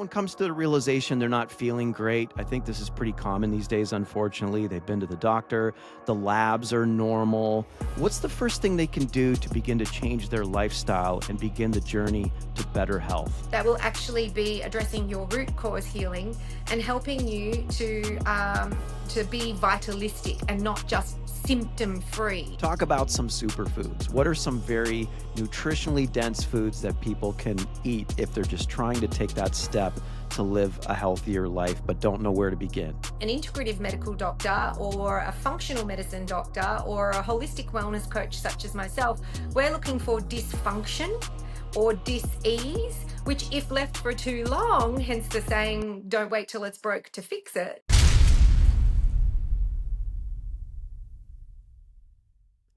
someone comes to the realization they're not feeling great, I think this is pretty common these days, unfortunately. They've been to the doctor, the labs are normal. What's the first thing they can do to begin to change their lifestyle and begin the journey to better health? That will actually be addressing your root cause healing and helping you to be vitalistic and not just symptom free. Talk about some superfoods. What are some very nutritionally dense foods that people can eat if they're just trying to take that step to live a healthier life but don't know where to begin? An integrative medical doctor or a functional medicine doctor or a holistic wellness coach such as myself, we're looking for dysfunction or dis-ease, which if left for too long, hence the saying, don't wait till it's broke to fix it.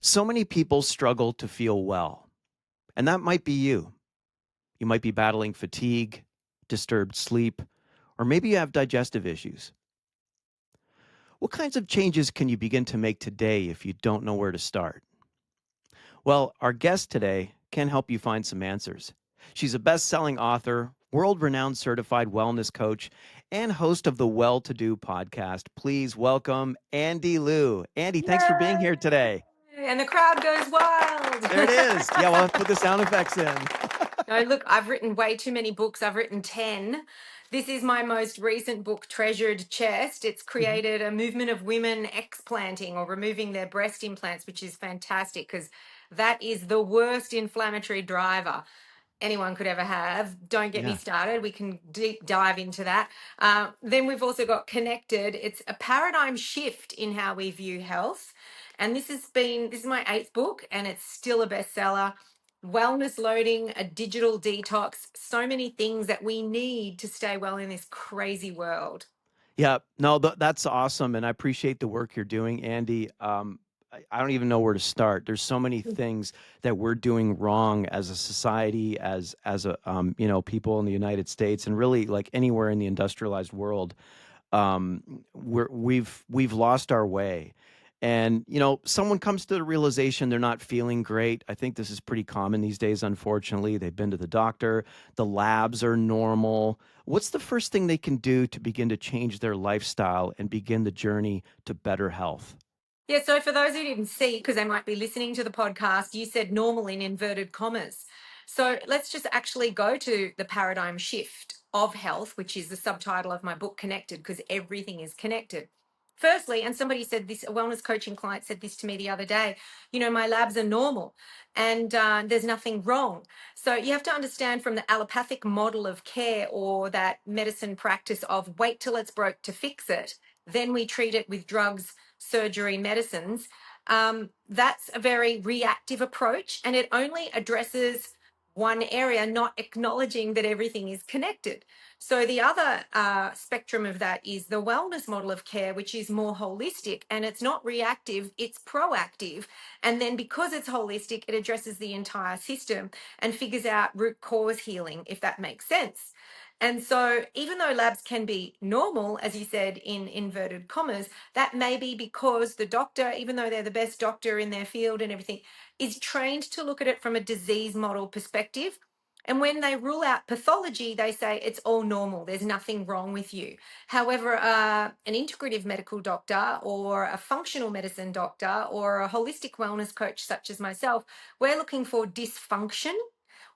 So many people struggle to feel well, and that might be you. You might be battling fatigue, disturbed sleep, or maybe you have digestive issues. What kinds of changes can you begin to make today if you don't know where to start? Well, our guest today can help you find some answers. She's a best selling author, world renowned certified wellness coach, and host of the Well To Do podcast. Please welcome Andi Liu. Andi, thanks for being here Yay! today. And the crowd goes There it wild. is. Yeah, we'll have to put the sound effects in. No, look, I've written way too many books. I've written 10. This is my most recent book, Treasured Chest. It's Mhm. created a movement of women explanting or removing their breast implants, which is fantastic because that is the worst inflammatory driver anyone could ever have. Don't get me Yeah. started. We can deep dive into that. Then we've also got Connected. It's a paradigm shift in how we view health. And this is my eighth book, and it's still a bestseller. Wellness loading, a digital detox, so many things that we need to stay well in this crazy world. Yeah, no, that's awesome, and I appreciate the work you're doing, Andi. I don't even know where to start. There's so many things that we're doing wrong as a society, as a people in the United States, and really like anywhere in the industrialized world. We've lost our way. And someone comes to the realization they're not feeling great. I think this is pretty common these days, unfortunately. They've been to the doctor, the labs are normal. What's the first thing they can do to begin to change their lifestyle and begin the journey to better health? Yeah, so for those who didn't see, because they might be listening to the podcast, you said normal in inverted commas. So let's just actually go to the paradigm shift of health, which is the subtitle of my book, Connected, because everything is connected. Firstly, and somebody said this, a wellness coaching client said this to me the other day, my labs are normal and there's nothing wrong. So you have to understand from the allopathic model of care or that medicine practice of wait till it's broke to fix it, then we treat it with drugs, surgery, medicines. That's a very reactive approach and it only addresses one area, not acknowledging that everything is connected. So, the other spectrum of that is the wellness model of care, which is more holistic and it's not reactive, it's proactive. And then, because it's holistic, it addresses the entire system and figures out root cause healing, if that makes sense. And so, even though labs can be normal, as you said, in inverted commas, that may be because the doctor, even though they're the best doctor in their field and everything, is trained to look at it from a disease model perspective. And when they rule out pathology, they say it's all normal, there's nothing wrong with you. However, an integrative medical doctor or a functional medicine doctor or a holistic wellness coach, such as myself, we're looking for dysfunction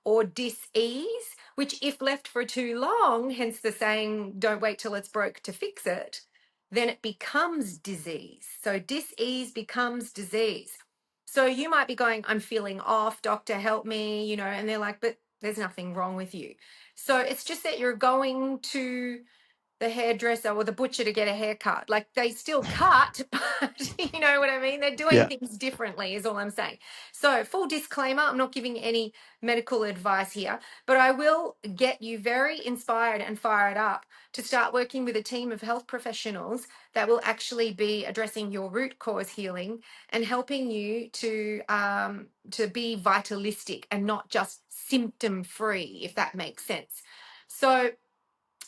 or dis-ease, which if left for too long, hence the saying, don't wait till it's broke to fix it, then it becomes disease. So dis-ease becomes disease. So you might be going, I'm feeling off, doctor, help me, and they're like, but there's nothing wrong with you. So it's just that you're going to the hairdresser or the butcher to get a haircut. Like they still cut, but you know what I mean? They're doing Yeah. things differently, is all I'm saying. So, full disclaimer, I'm not giving any medical advice here, but I will get you very inspired and fired up to start working with a team of health professionals that will actually be addressing your root cause healing and helping you to be vitalistic and not just symptom free, if that makes sense. So,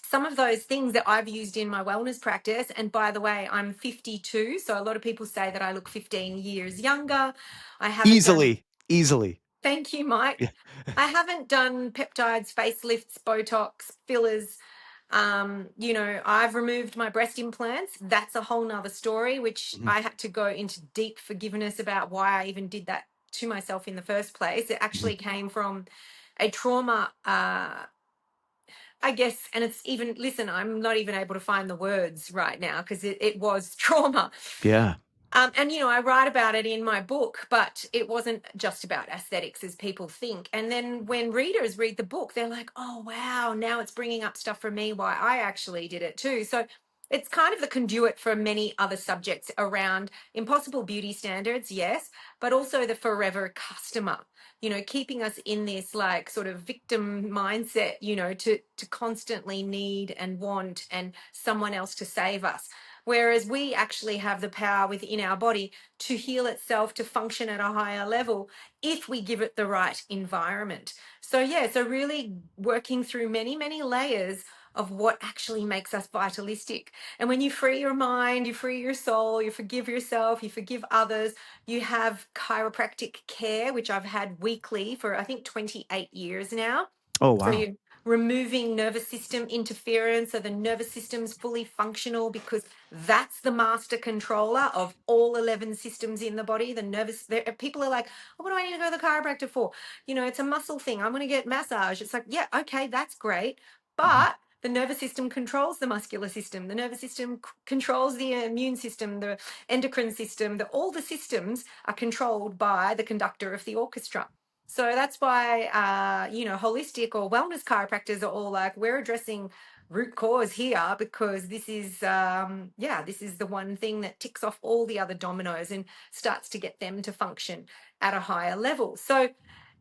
some of those things that I've used in my wellness practice, and by the way, I'm 52, so a lot of people say that I look 15 years younger. I haven't done, Easily, easily. thank you, Mike. Yeah. I haven't done peptides, facelifts, Botox, fillers. I've removed my breast implants. That's a whole nother story, which Mhm. I had to go into deep forgiveness about why I even did that to myself in the first place. It Mhm. actually came from a trauma, I guess, and it's even, listen, I'm not even able to find the words right now because it was trauma. Yeah. I write about it in my book, but it wasn't just about aesthetics as people think. And then when readers read the book, they're like, oh, wow, now it's bringing up stuff for me why I actually did it too. So it's kind of the conduit for many other subjects around impossible beauty standards, yes, but also the forever customer, keeping us in this like sort of victim mindset, to constantly need and want and someone else to save us. Whereas we actually have the power within our body to heal itself, to function at a higher level if we give it the right environment. So, yeah, so really working through many, many layers of what actually makes us vitalistic. And when you free your mind, you free your soul, you forgive yourself, you forgive others, you have chiropractic care, which I've had weekly for I think 28 years now. Oh, So wow. you're removing nervous system interference so the nervous system's fully functional because that's the master controller of all 11 systems in the body. People are like, oh, what do I need to go to the chiropractor for? It's a muscle thing. I'm going to get massage. It's like, yeah, okay, that's great. Mhm. But the nervous system controls the muscular system. The nervous system controls the immune system, the endocrine system. All the systems are controlled by the conductor of the orchestra. So that's why, holistic or wellness chiropractors are all like, we're addressing root cause here because this is the one thing that ticks off all the other dominoes and starts to get them to function at a higher level. So,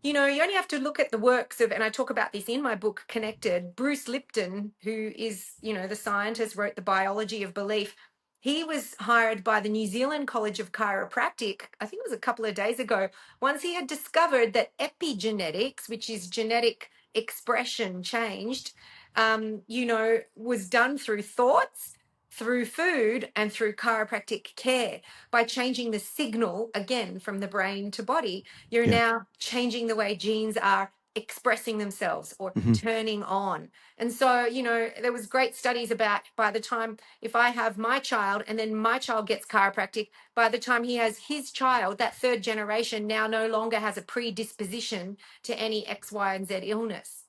you only have to look at the works of, and I talk about this in my book, Connected. Bruce Lipton, who is, the scientist, wrote The Biology of Belief. He was hired by the New Zealand College of Chiropractic, I think it was a couple of days ago, once he had discovered that epigenetics, which is genetic expression changed, was done through thoughts, through food, and through chiropractic care. By changing the signal again from the brain to body, you're Yeah. now changing the way genes are expressing themselves or Mhm. turning on. And so, there was great studies about by the time if I have my child and then my child gets chiropractic, by the time he has his child, that third generation now no longer has a predisposition to any X, Y, and Z illness.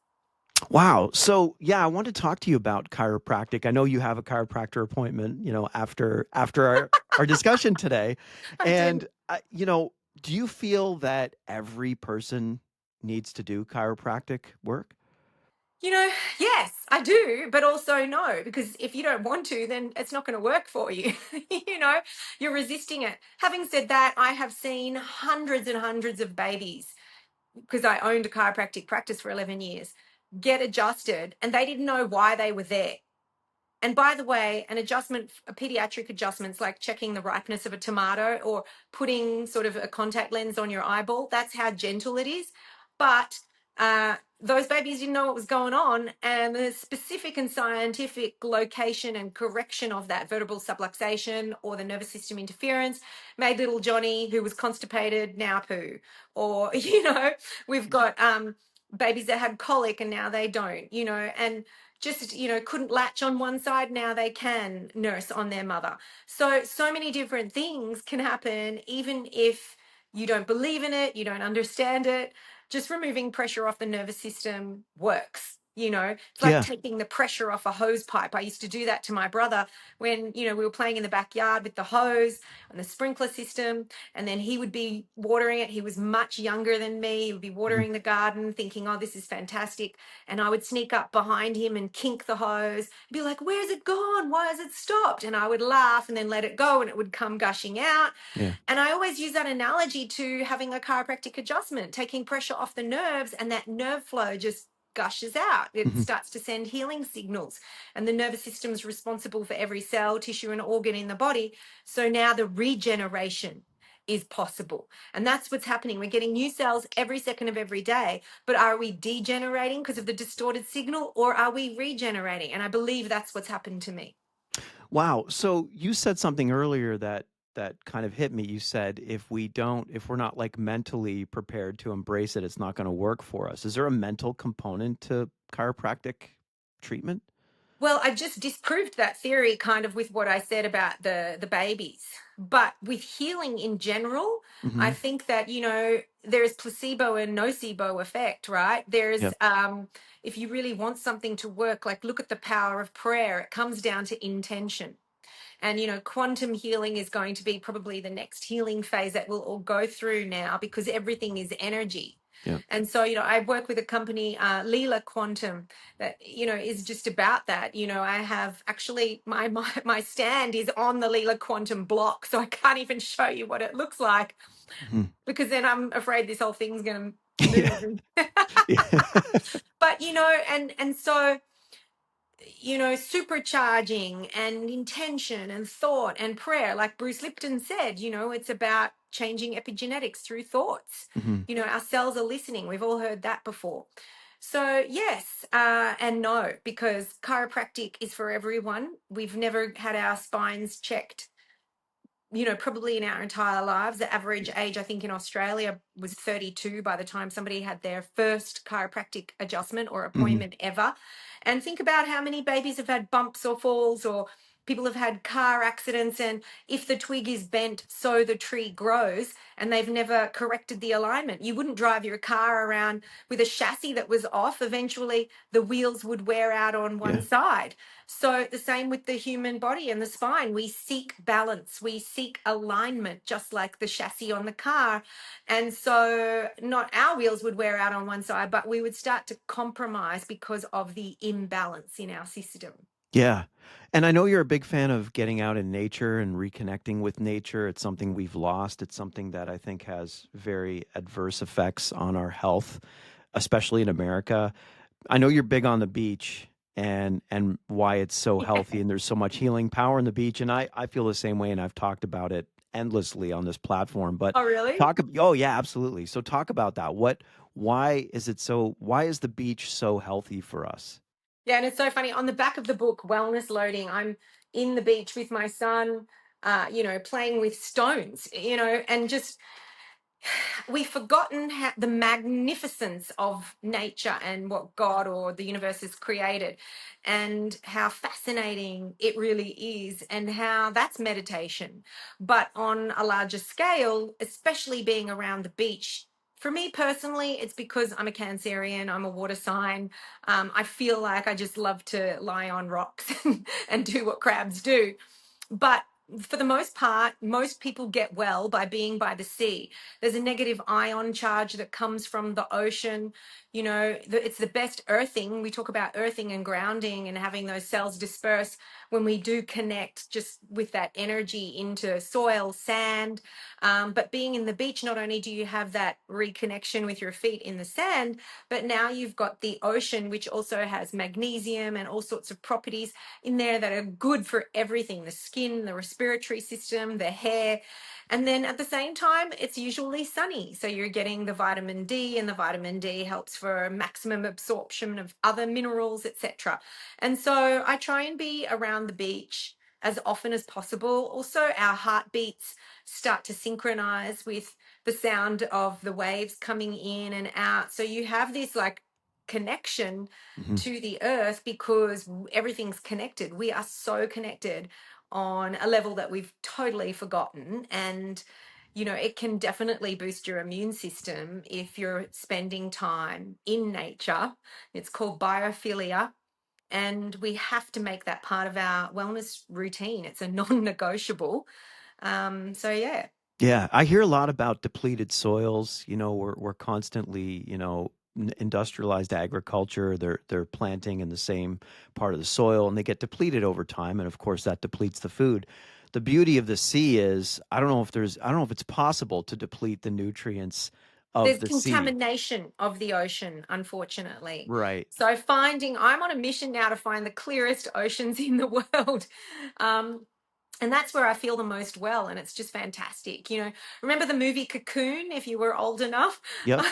Wow. So, yeah, I want to talk to you about chiropractic. I know you have a chiropractor appointment, after our discussion today. I do. And, do you feel that every person needs to do chiropractic work? You know, yes, I do, but also no, because if you don't want to, then it's not going to work for you. you know, you're resisting it. Having said that, I have seen hundreds and hundreds of babies because I owned a chiropractic practice for 11 years get adjusted and they didn't know why they were there. And by the way, a pediatric adjustment's like checking the ripeness of a tomato or putting sort of a contact lens on your eyeball. That's how gentle it is. But those babies didn't know what was going on. And the specific and scientific location and correction of that vertebral subluxation or the nervous system interference made little Johnny, who was constipated, now poo. Or, we've got babies that had colic and now they don't, and just couldn't latch on one side, now they can nurse on their mother. So many different things can happen even if you don't believe in it, you don't understand it. Just removing pressure off the nervous system works. It's like Yeah. taking the pressure off a hose pipe. I used to do that to my brother when we were playing in the backyard with the hose and the sprinkler system, and then he would be watering it. He was much younger than me. He would be Mhm. watering the garden thinking, oh, this is fantastic, and I would sneak up behind him and kink the hose, be like, where's it gone? Why has it stopped? And I would laugh and then let it go and it would come gushing out. Yeah. And I always use that analogy to having a chiropractic adjustment, taking pressure off the nerves, and that nerve flow just gushes out. It Mhm. starts to send healing signals. And the nervous system is responsible for every cell, tissue, and organ in the body. So now the regeneration is possible. And that's what's happening. We're getting new cells every second of every day. But are we degenerating because of the distorted signal, or are we regenerating? And I believe that's what's happened to me. Wow. So you said something earlier that kind of hit me. You said if we're not like mentally prepared to embrace it, it's not going to work for us. Is there a mental component to chiropractic treatment? Well, I just disproved that theory kind of with what I said about the babies. But with healing in general, I Hmm. think that, there's placebo and nocebo effect, right? There's Yep. if you really want something to work, like look at the power of prayer. It comes down to intention. And, quantum healing is going to be probably the next healing phase that we'll all go through now because everything is energy. Yep. And so, I work with a company, Leela Quantum, that, is just about that. I have actually my stand is on the Leela Quantum block. So I can't even show you what it looks like Hmm. because then I'm afraid this whole thing's going to Yeah. move. Yeah. But, and so supercharging and intention and thought and prayer. Like Bruce Lipton said, it's about changing epigenetics through thoughts. Hmm. Our cells are listening. We've all heard that before. So, yes and no, because chiropractic is for everyone. We've never had our spines checked probably in our entire lives. The average age, I think, in Australia was 32 by the time somebody had their first chiropractic adjustment or Hmm. appointment ever. And think about how many babies have had bumps or falls, or people have had car accidents. And if the twig is bent, so the tree grows, and they've never corrected the alignment. You wouldn't drive your car around with a chassis that was off. Eventually, the wheels would wear out on one Yeah. side. So, the same with the human body and the spine. We seek balance, we seek alignment, just like the chassis on the car. And so, not our wheels would wear out on one side, but we would start to compromise because of the imbalance in our system. Yeah. And I know you're a big fan of getting out in nature and reconnecting with nature. It's something we've lost. It's something that I think has very adverse effects on our health, especially in America. I know you're big on the beach and why it's so healthy and there's so much healing power in the beach. And I feel the same way and I've talked about it endlessly on this platform. But Oh, really? oh yeah, absolutely. So talk about that. Why is the beach so healthy for us? Yeah, and it's so funny. On the back of the book, Wellness Loading, I'm in the beach with my son, playing with stones, and just we've forgotten the magnificence of nature and what God or the universe has created, and how fascinating it really is, and how that's meditation. But on a larger scale, especially being around the beach. For me personally, it's because I'm a Cancerian, I'm a water sign. I feel like I just love to lie on rocks and do what crabs do. But for the most part, most people get well by being by the sea. There's a negative ion charge that comes from the ocean. It's the best earthing. We talk about earthing and grounding and having those cells disperse when we do connect just with that energy into soil, sand. But being in the beach, not only do you have that reconnection with your feet in the sand, but now you've got the ocean, which also has magnesium and all sorts of properties in there that are good for everything: the skin, the respiratory system, the hair. And then at the same time, it's usually sunny. So you're getting the vitamin D, and the vitamin D helps for maximum absorption of other minerals, etc. And so I try and be around the beach as often as possible. Also, our heartbeats start to synchronize with the sound of the waves coming in and out. So you have this like connection Hmm. to the earth because everything's connected. We are so connected on a level that we've totally forgotten. And, it can definitely boost your immune system if you're spending time in nature. It's called biophilia. And we have to make that part of our wellness routine. It's a non negotiable. So, yeah. Yeah, I hear a lot about depleted soils. We're constantly, industrialized agriculture. They're planting in the same part of the soil, and they get depleted over time, and of course that depletes the food. The beauty of the sea is I don't know if it's possible to deplete the nutrients of There's the sea. contamination of the ocean, unfortunately. Right. So I'm on a mission now to find the clearest oceans in the world. Um, and that's where I feel the most well, and it's just fantastic. Remember the movie Cocoon, if you were old enough? Yep.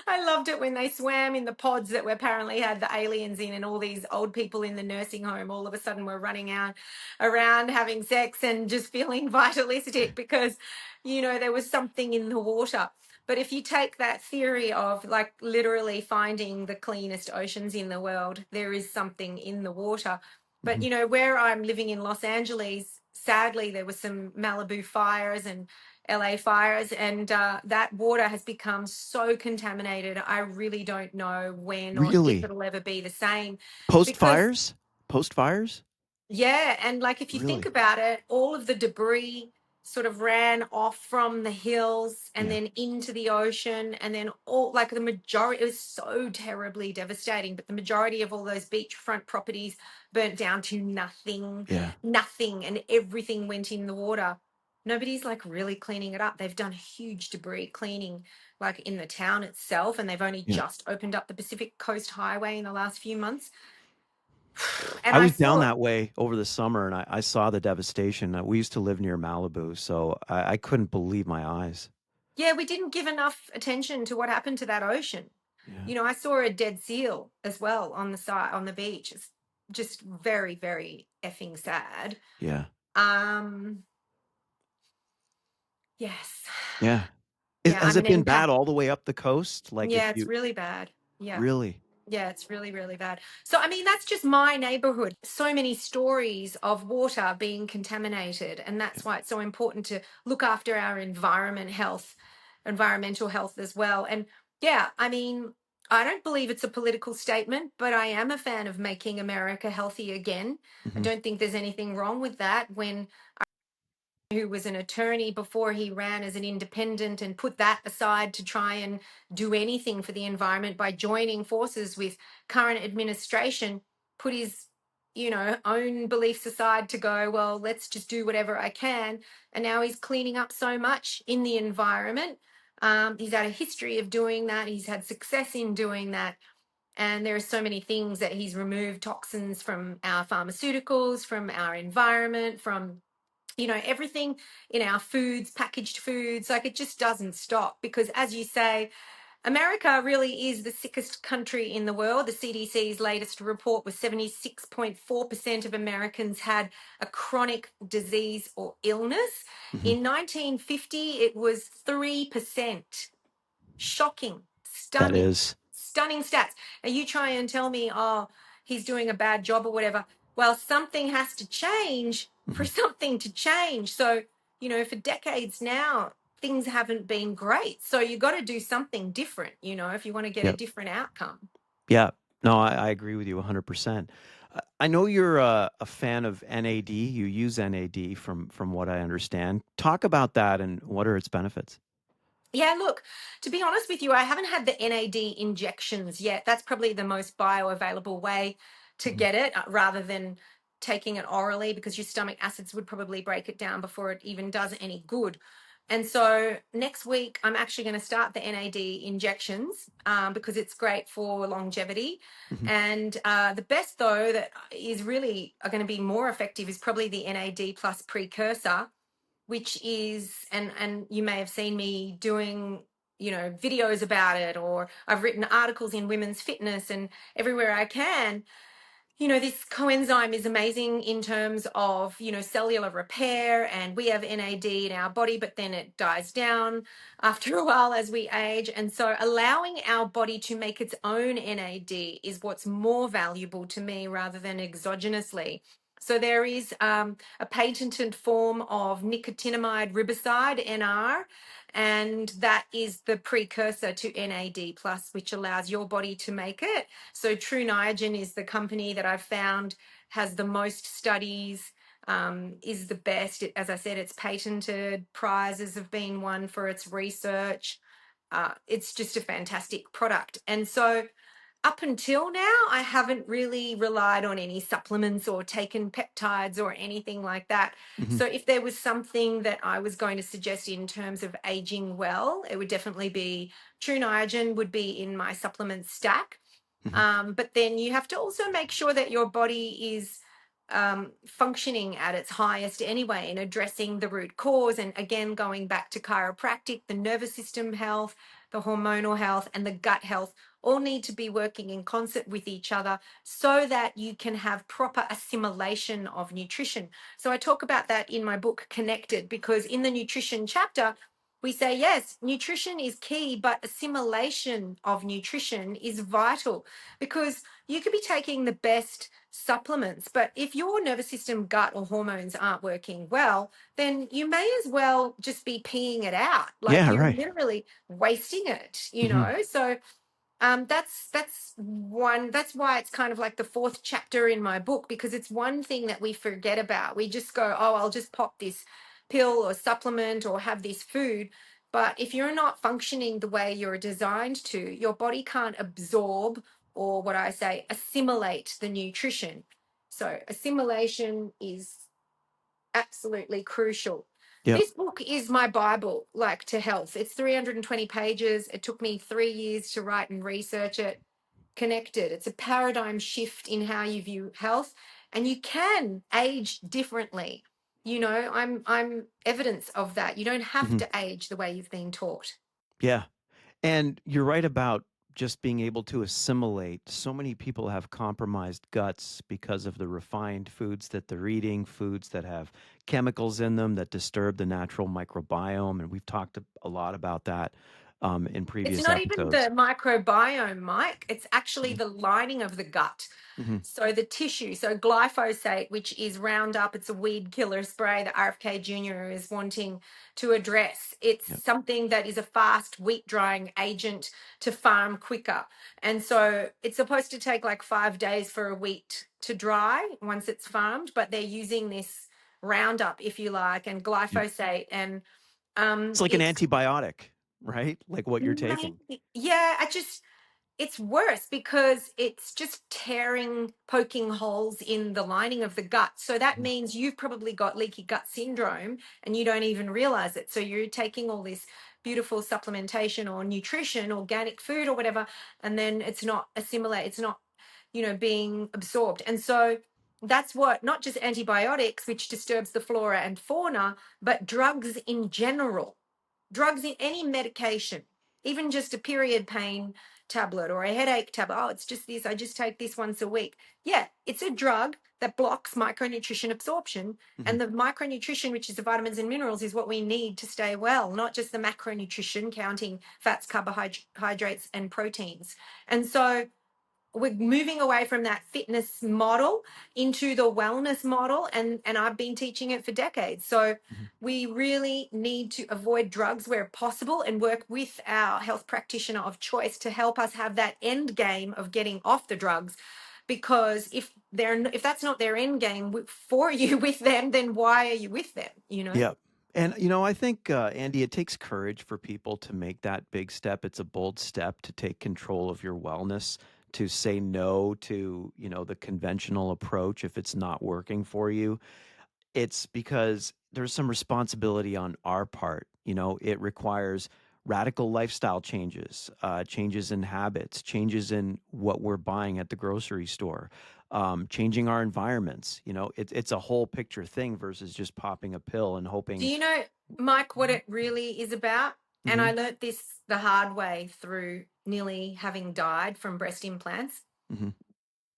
I loved it when they swam in the pods that we apparently had the aliens in, and all these old people in the nursing home all of a sudden were running out around having sex and just feeling vitalistic because, there was something in the water. But if you take that theory of like literally finding the cleanest oceans in the world, there is something in the water. But Mhm. you know, where I'm living in Los Angeles, sadly, there were some Malibu fires and LA fires, and that water has become so contaminated. I really don't know when or if Really? it'll ever be the same Post because fires? Post fires? yeah, and like if you think Really? about it, all of the debris sort of ran off from the hills and Yeah. then into the ocean, and then all like the majority, it was so terribly devastating, but the majority of all those beachfront properties burnt down to nothing, Yeah. nothing, and everything went in the water. Nobody's like really cleaning it up. They've done huge debris cleaning like in the town itself, and they've only Yeah. just opened up the Pacific Coast Highway in the last few months. And I I was down saw that way over the summer, and I saw the devastation. We used to live near Malibu, so I couldn't believe my eyes. Yeah, we didn't give enough attention to what happened to that ocean. Yeah. You know, I saw a dead seal as well on the side on the beach. It's just very, very effing sad. Yeah. Um, yes. Yeah. Yeah, Has I'm an it been bad empath. all the way up the coast? Like, Yeah, if it's you really bad. Yeah. really? Yeah, it's really, really bad. So, I mean, that's just my neighborhood. So many stories of water being contaminated. And Yeah. that's why it's so important to look after our environmental health as well. And yeah, I mean, I don't believe it's a political statement, but I am a fan of making America healthy again. I Mhm. don't think there's anything wrong with that. When who was an attorney before he ran as an independent and put that aside to try and do anything for the environment by joining forces with current administration, put his own beliefs aside to go, well, let's just do whatever I can. And now he's cleaning up so much in the environment. He's had a history of doing that. He's had success in doing that. And there are so many things that he's removed toxins from our pharmaceuticals, from our environment, from everything in our foods, packaged foods. Like, it just doesn't stop because, as you say, America really is the sickest country in the world. The CDC's latest report was 76.4% of Americans had a chronic disease or illness. Mhm. In 1950, it was 3%. Shocking, That stunning, is. stunning stats. And you try and tell me, oh, he's doing a bad job or whatever. Well, something has to change for Mhm. something to change. So, for decades now, things haven't been great. So you got to do something different, if you want to get a Yep. different outcome. Yeah. No, I agree with you 100%. I know you're a fan of NAD. You use NAD from what I understand. Talk about that and what are its benefits? Yeah, look, to be honest with you, I haven't had the NAD injections yet. That's probably the most bioavailable way to Mhm. get it rather than taking it orally because your stomach acids would probably break it down before it even does any good. And so next week, I'm actually going to start the NAD injections because it's great for longevity. Mhm. And the best, though, that is really going to be more effective is probably the NAD plus precursor, which is, and you may have seen me doing videos about it, or I've written articles in Women's Fitness and everywhere I can. This coenzyme is amazing in terms of cellular repair, and we have NAD in our body, but then it dies down after a while as we age. And so allowing our body to make its own NAD is what's more valuable to me rather than exogenously. So there is a patented form of nicotinamide riboside, NR, and that is the precursor to NAD plus, which allows your body to make it. So True Niagen is the company that I've found has the most studies, is the best. As I said, it's patented. Prizes have been won for its research. It's just a fantastic product. And so up until now, I haven't really relied on any supplements or taken peptides or anything like that. Mhm. So, if there was something that I was going to suggest in terms of aging well, it would definitely be True Niagen would be in my supplement stack. Mhm. But then you have to also make sure that your body is functioning at its highest anyway and addressing the root cause. And again, going back to chiropractic, the nervous system health, the hormonal health, and the gut health all need to be working in concert with each other so that you can have proper assimilation of nutrition. So I talk about that in my book, Connected, because in the nutrition chapter, we say, yes, nutrition is key, but assimilation of nutrition is vital, because you could be taking the best supplements, but if your nervous system, gut, or hormones aren't working well, then you may as well just be peeing it out. Like, Yeah, you're right. literally wasting it, you Hmm. know? So that's why it's kind of like the fourth chapter in my book, because it's one thing that we forget about. We just go, oh, I'll just pop this pill or supplement or have this food. But if you're not functioning the way you're designed to, your body can't absorb, or what I say, assimilate the nutrition. So assimilation is absolutely crucial. Yep. This book is my Bible, like, to health. It's 320 pages. It took me 3 years to write and research it. Connected. It's a paradigm shift in how you view health, and you can age differently. You know, I'm evidence of that. You don't have Hmm. to age the way you've been taught. Yeah. And you're right about just being able to assimilate. So many people have compromised guts because of the refined foods that they're eating, foods that have chemicals in them that disturb the natural microbiome. And we've talked a lot about that in It's previous not even the episodes. microbiome, Mike. It's actually Hmm. the lining of the gut. Hmm. So the tissue, so glyphosate, which is Roundup, it's a weed killer spray that RFK Jr. is wanting to address. It's Yep. something that is a fast wheat drying agent to farm quicker. And so it's supposed to take like 5 days for a wheat to dry once it's farmed, but they're using this Roundup, if you like, and Yep. glyphosate, and It's like an it's antibiotic, right? Like what you're taking. maybe, yeah, it's worse because it's just poking holes in the lining of the gut. So that Mhm. means you've probably got leaky gut syndrome and you don't even realize it. So you're taking all this beautiful supplementation or nutrition, organic food or whatever, and then it's not assimilate, it's not, being absorbed. And so that's what, not just antibiotics, which disturbs the flora and fauna, but drugs in general, drugs in any medication, even just a period pain tablet or a headache tablet. Oh, it's just this. I just take this once a week. Yeah, it's a drug that blocks micronutrition absorption. Mhm. And the micronutrition, which is the vitamins and minerals, is what we need to stay well, not just the macronutrition, counting fats, carbohydrates, and proteins. And so we're moving away from that fitness model into the wellness model, and I've been teaching it for decades. So Mhm. we really need to avoid drugs where possible and work with our health practitioner of choice to help us have that end game of getting off the drugs, because if that's not their end game for you with them, then why are you with them? Yep. And, I think, Andy, it takes courage for people to make that big step. It's a bold step to take control of your wellness, to say no to, the conventional approach if it's not working for you. It's because there's some responsibility on our part. It requires radical lifestyle changes, changes in habits, changes in what we're buying at the grocery store, changing our environments. It's a whole picture thing versus just popping a pill and Do hoping. you know, Mike, what it really is about? And Hmm. I learnt this the hard way through nearly having died from breast implants. Hmm.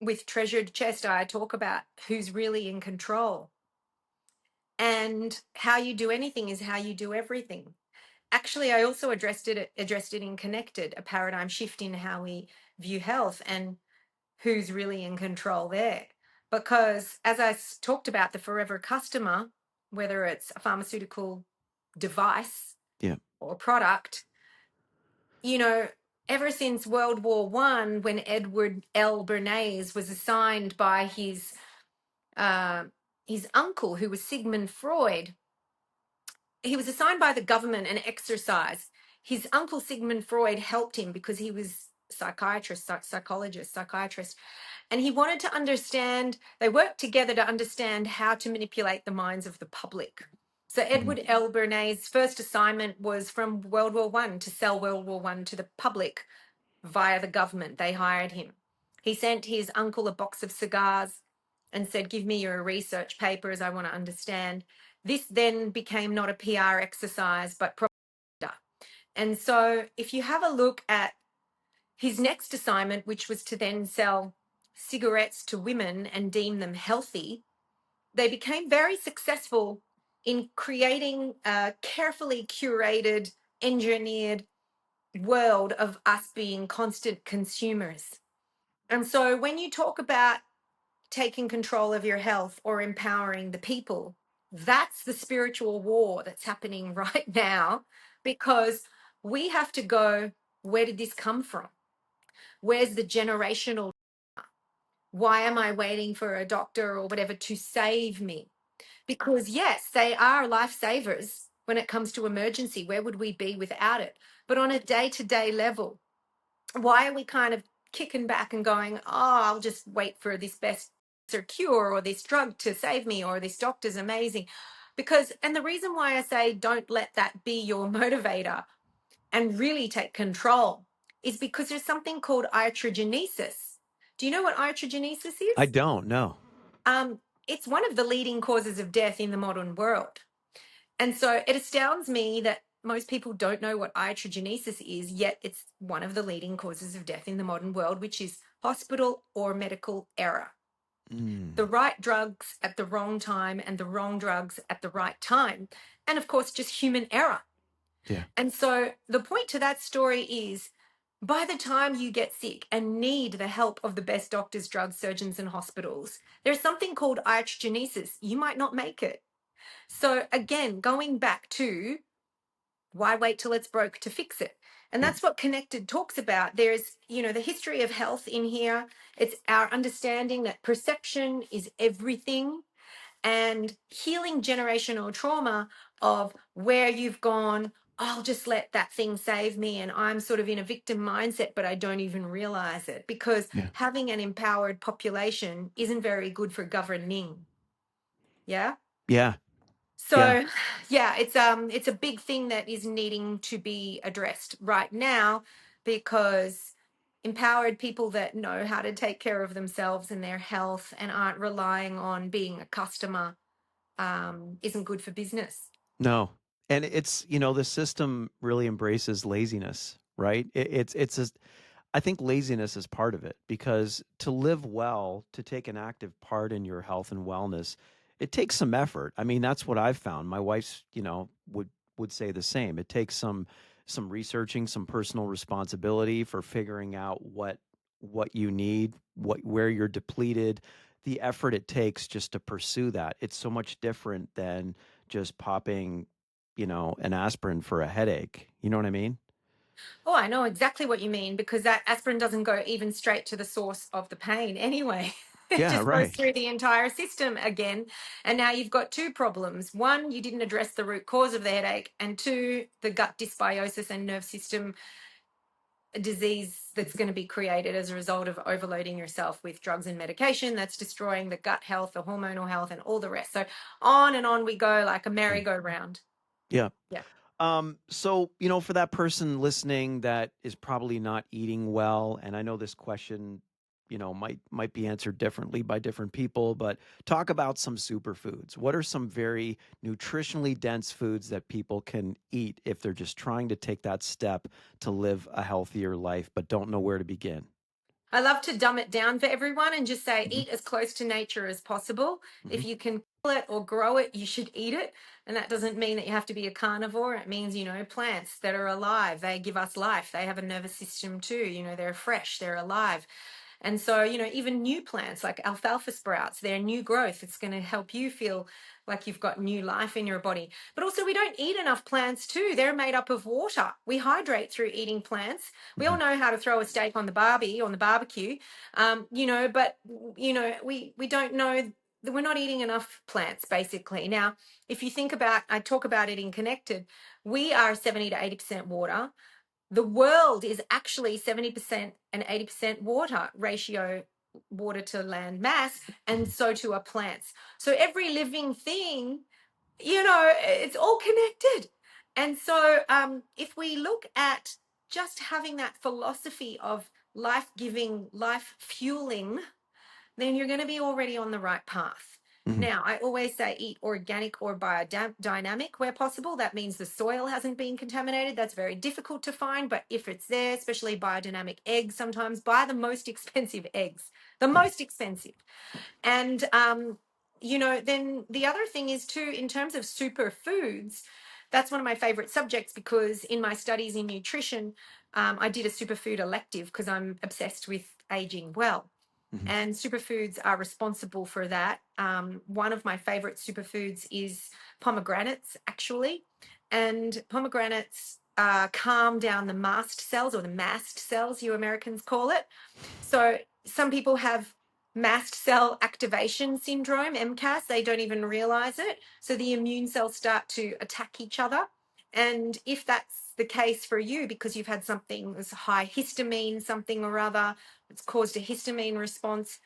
With Treasured Chest, I talk about who's really in control. And how you do anything is how you do everything. Actually, I also addressed it in Connected, a paradigm shift in how we view health and who's really in control there. Because as I talked about, the forever customer, whether it's a pharmaceutical device Yeah. or product, you know, ever since World War One, when Edward L. Bernays was assigned by uh, his uncle, who was Sigmund Freud, he was assigned by the government an exercise. His uncle Sigmund Freud helped him because he was psychiatrist, and he wanted to understand. They worked together to understand how to manipulate the minds of the public. So Hmm. Edward L. Bernays' first assignment was from World War One to sell World War One to the public via the government. They hired him. He sent his uncle a box of cigars and said, "Give me your research papers. I want to understand." This then became not a PR exercise, but propaganda. And so if you have a look at his next assignment, which was to then sell cigarettes to women and deem them healthy, they became very successful in creating a carefully curated, engineered world of us being constant consumers. And so when you talk about taking control of your health or empowering the people, that's the spiritual war that's happening right now, because we have to go, where did this come from? Where's the generational? Why am I waiting for a doctor or whatever to save me? Because yes, they are lifesavers when it comes to emergency. Where would we be without it? But on a day-to-day level, why are we kind of kicking back and going, oh, I'll just wait for this best or cure or this drug to save me or this doctor's amazing? Because, and the reason why I say don't let that be your motivator and really take control is because there's something called iatrogenesis. Do you know what iatrogenesis I is? don't know. Um, it's one of the leading causes of death in the modern world. And so it astounds me that most people don't know what iatrogenesis is, yet it's one of the leading causes of death in the modern world, which is hospital or medical error. The Mm, right drugs at the wrong time and the wrong drugs at the right time. And of course, just human error. yeah. And so the point to that story is, by the time you get sick and need the help of the best doctors, drugs, surgeons, and hospitals, there's something called iatrogenesis. You might not make it. So again, going back to why wait till it's broke to fix it? And Yeah. that's what Connected talks about. There's, the history of health in here. It's our understanding that perception is everything, and healing generational trauma of where you've gone, I'll just let that thing save me. And I'm sort of in a victim mindset, but I don't even realize it, because Yeah. having an empowered population isn't very good for governing. Yeah. Yeah. Yeah. So yeah, it's a big thing that is needing to be addressed right now, because empowered people that know how to take care of themselves and their health and aren't relying on being a customer isn't good for business. No. And it's, the system really embraces laziness, right? It's a, I think laziness is part of it, because to live well, to take an active part in your health and wellness, it takes some effort. I mean, that's what I've found. My wife's, would say the same. It takes some researching, some personal responsibility for figuring out what you need, where you're depleted, the effort it takes just to pursue that. It's so much different than just popping, an aspirin for a headache. You know what I mean? Oh, I know exactly what you mean, because that aspirin doesn't go even straight to the source of the pain anyway. It Yeah, just goes right. through the entire system again. And now you've got two problems. One, you didn't address the root cause of the headache. And two, the gut dysbiosis and nerve system disease that's going to be created as a result of overloading yourself with drugs and medication that's destroying the gut health, the hormonal health, and all the rest. So on we go like a Yeah. merry-go-round. Yeah. Yeah. So, for that person listening that is probably not eating well, and I know this question, might be answered differently by different people, but talk about some superfoods. What are some very nutritionally dense foods that people can eat if they're just trying to take that step to live a healthier life but don't know where to begin? I love to dumb it down for everyone and just say Hmm. eat as close to nature as possible. Hmm. If you can kill it or grow it, you should eat it. And that doesn't mean that you have to be a carnivore. It means, plants that are alive, they give us life. They have a nervous system too. They're fresh, they're alive. And so, even new plants like alfalfa sprouts, they're new growth. It's going to help you feel like you've got new life in your body. But also, we don't eat enough plants too. They're made up of water. We hydrate through eating plants. We all Hmm. know how to throw a steak on the barbecue, but we don't know that we're not eating enough plants basically. Now, if you think about, I talk about it in Connected, we are 70 to 80% water. The world is actually 70% and 80% water ratio, water to land mass, and Hmm. so too are plants. So every living thing, it's all connected. And so if we look at just having that philosophy of life giving, life fueling, then you're going to be already on the right path. Hmm. Now, I always say eat organic or biodynamic where possible. That means the soil hasn't been contaminated. That's very difficult to find, but if it's there, especially biodynamic eggs, sometimes buy the most expensive eggs, the Yeah. most expensive. And Then the other thing is too, in terms of superfoods, that's one of my favorite subjects because in my studies in nutrition, I did a superfood elective because I'm obsessed with aging well. Mhm. And superfoods are responsible for that. One of my favorite superfoods is pomegranates, actually. And pomegranates calm down the mast cells or the mast cells, you Americans call it. So some people have mast cell activation syndrome, MCAS. They don't even realize it. So the immune cells start to attack each other. And if that's the case for you, because you've had something that's high histamine, something or other, it's caused a histamine response,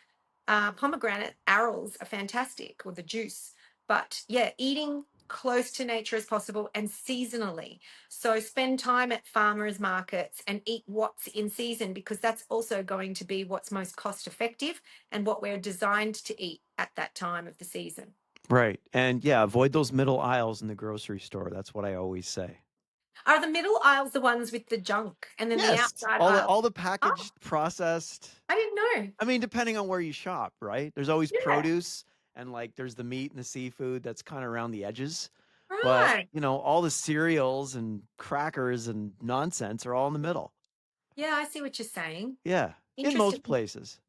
pomegranate arils are fantastic, or the juice. But yeah, eating close to nature as possible and seasonally. So spend time at farmers markets and eat what's in season because that's also going to be what's most cost effective and what we're designed to eat at that time of the season. Right. And yeah, avoid those middle aisles in the grocery store. That's what I always say. Are the middle aisles the ones with the junk and then the Yes, outside all the aisles? all the Oh, packaged, processed. I didn't know. I mean, depending on where you shop, right? There's always Yeah, produce and like there's the meat and the seafood that's kind of around the edges. But, right. all the cereals and crackers and nonsense are all in the middle. Yeah, I see what you're saying. Yeah, in most Interesting. places.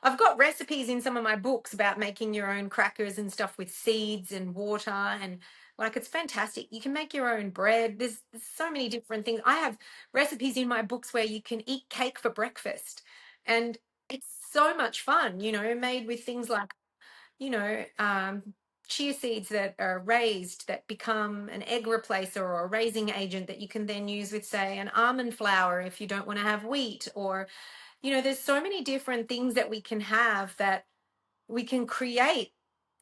I've got recipes in some of my books about making your own crackers and stuff with seeds and water and like it's fantastic. You can make your own bread. There's so many different things. I have recipes in my books where you can eat cake for breakfast. And it's so much fun, made with things like, you know, um, chia seeds that are raised that become an egg replacer or a raising agent that you can then use with, say, an almond flour if you don't want to have wheat or there's so many different things that we can have that we can create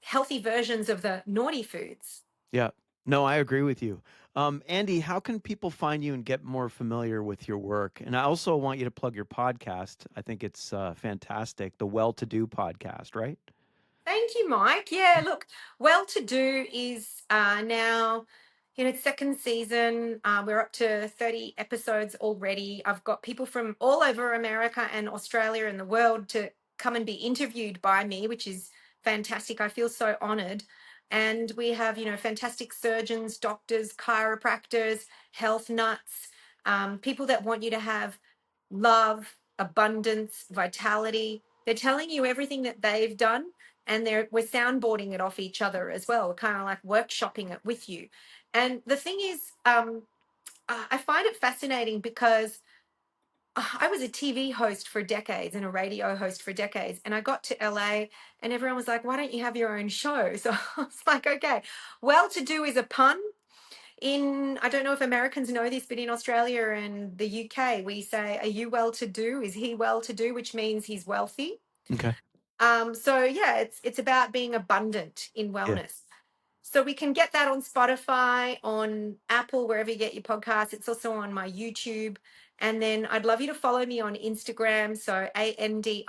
healthy versions of the naughty foods. Yeah. No, I agree with you. Andy, how can people find you and get more familiar with your work? And I also want you to plug your podcast. I think it's fantastic, the Well To Do podcast, right? Thank you, Mike. Yeah, look, Well To Do is now in its second season. We're up to 30 episodes already. I've got people from all over America and Australia and the world to come and be interviewed by me, which is fantastic. I feel so honored. And we have, fantastic surgeons, doctors, chiropractors, health nuts, people that want you to have love, abundance, vitality. They're telling you everything that they've done and we're soundboarding it off each other as well. We're kind of like workshopping it with you. And the thing is, I find it fascinating because I was a TV host for decades and a radio host for decades. And I got to LA and everyone was like, why don't you have your own show? So I was like, okay, well to do is a pun. I don't know if Americans know this, but in Australia and the UK, we say, are you well to do? Is he well to do? Which means he's wealthy. Okay. So yeah, it's about being abundant in Yeah. wellness. So we can get that on Spotify, on Apple, wherever you get your podcasts. It's also on my YouTube. And then I'd love you to follow me on Instagram. So ANDI.LEW.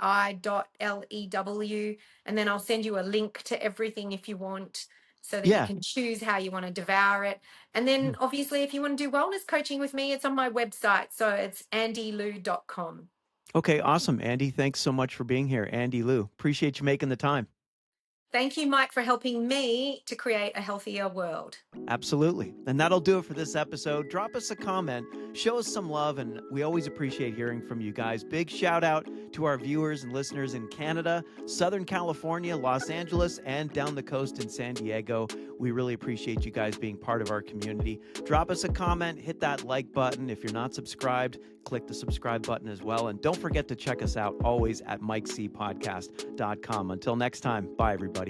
And then I'll send you a link to everything if you want so that you Yeah. can choose how you want to devour it. And Yeah. then obviously, if you want to do wellness coaching with me, it's on my website. So it's andylou.com. Okay, awesome. Andy, thanks so much for being here. Andy Lou, appreciate you making the time. Thank you, Mike, for helping me to create a healthier world. Absolutely. And that'll do it for this episode. Drop us a comment, show us some love, and we always appreciate hearing from you guys. Big shout out to our viewers and listeners in Canada, Southern California, Los Angeles, and down the coast in San Diego. We really appreciate you guys being part of our community. Drop us a comment, hit that like button. If you're not subscribed, click the subscribe button as well. And don't forget to check us out always at mikecpodcast.com. Until next time, bye, everybody.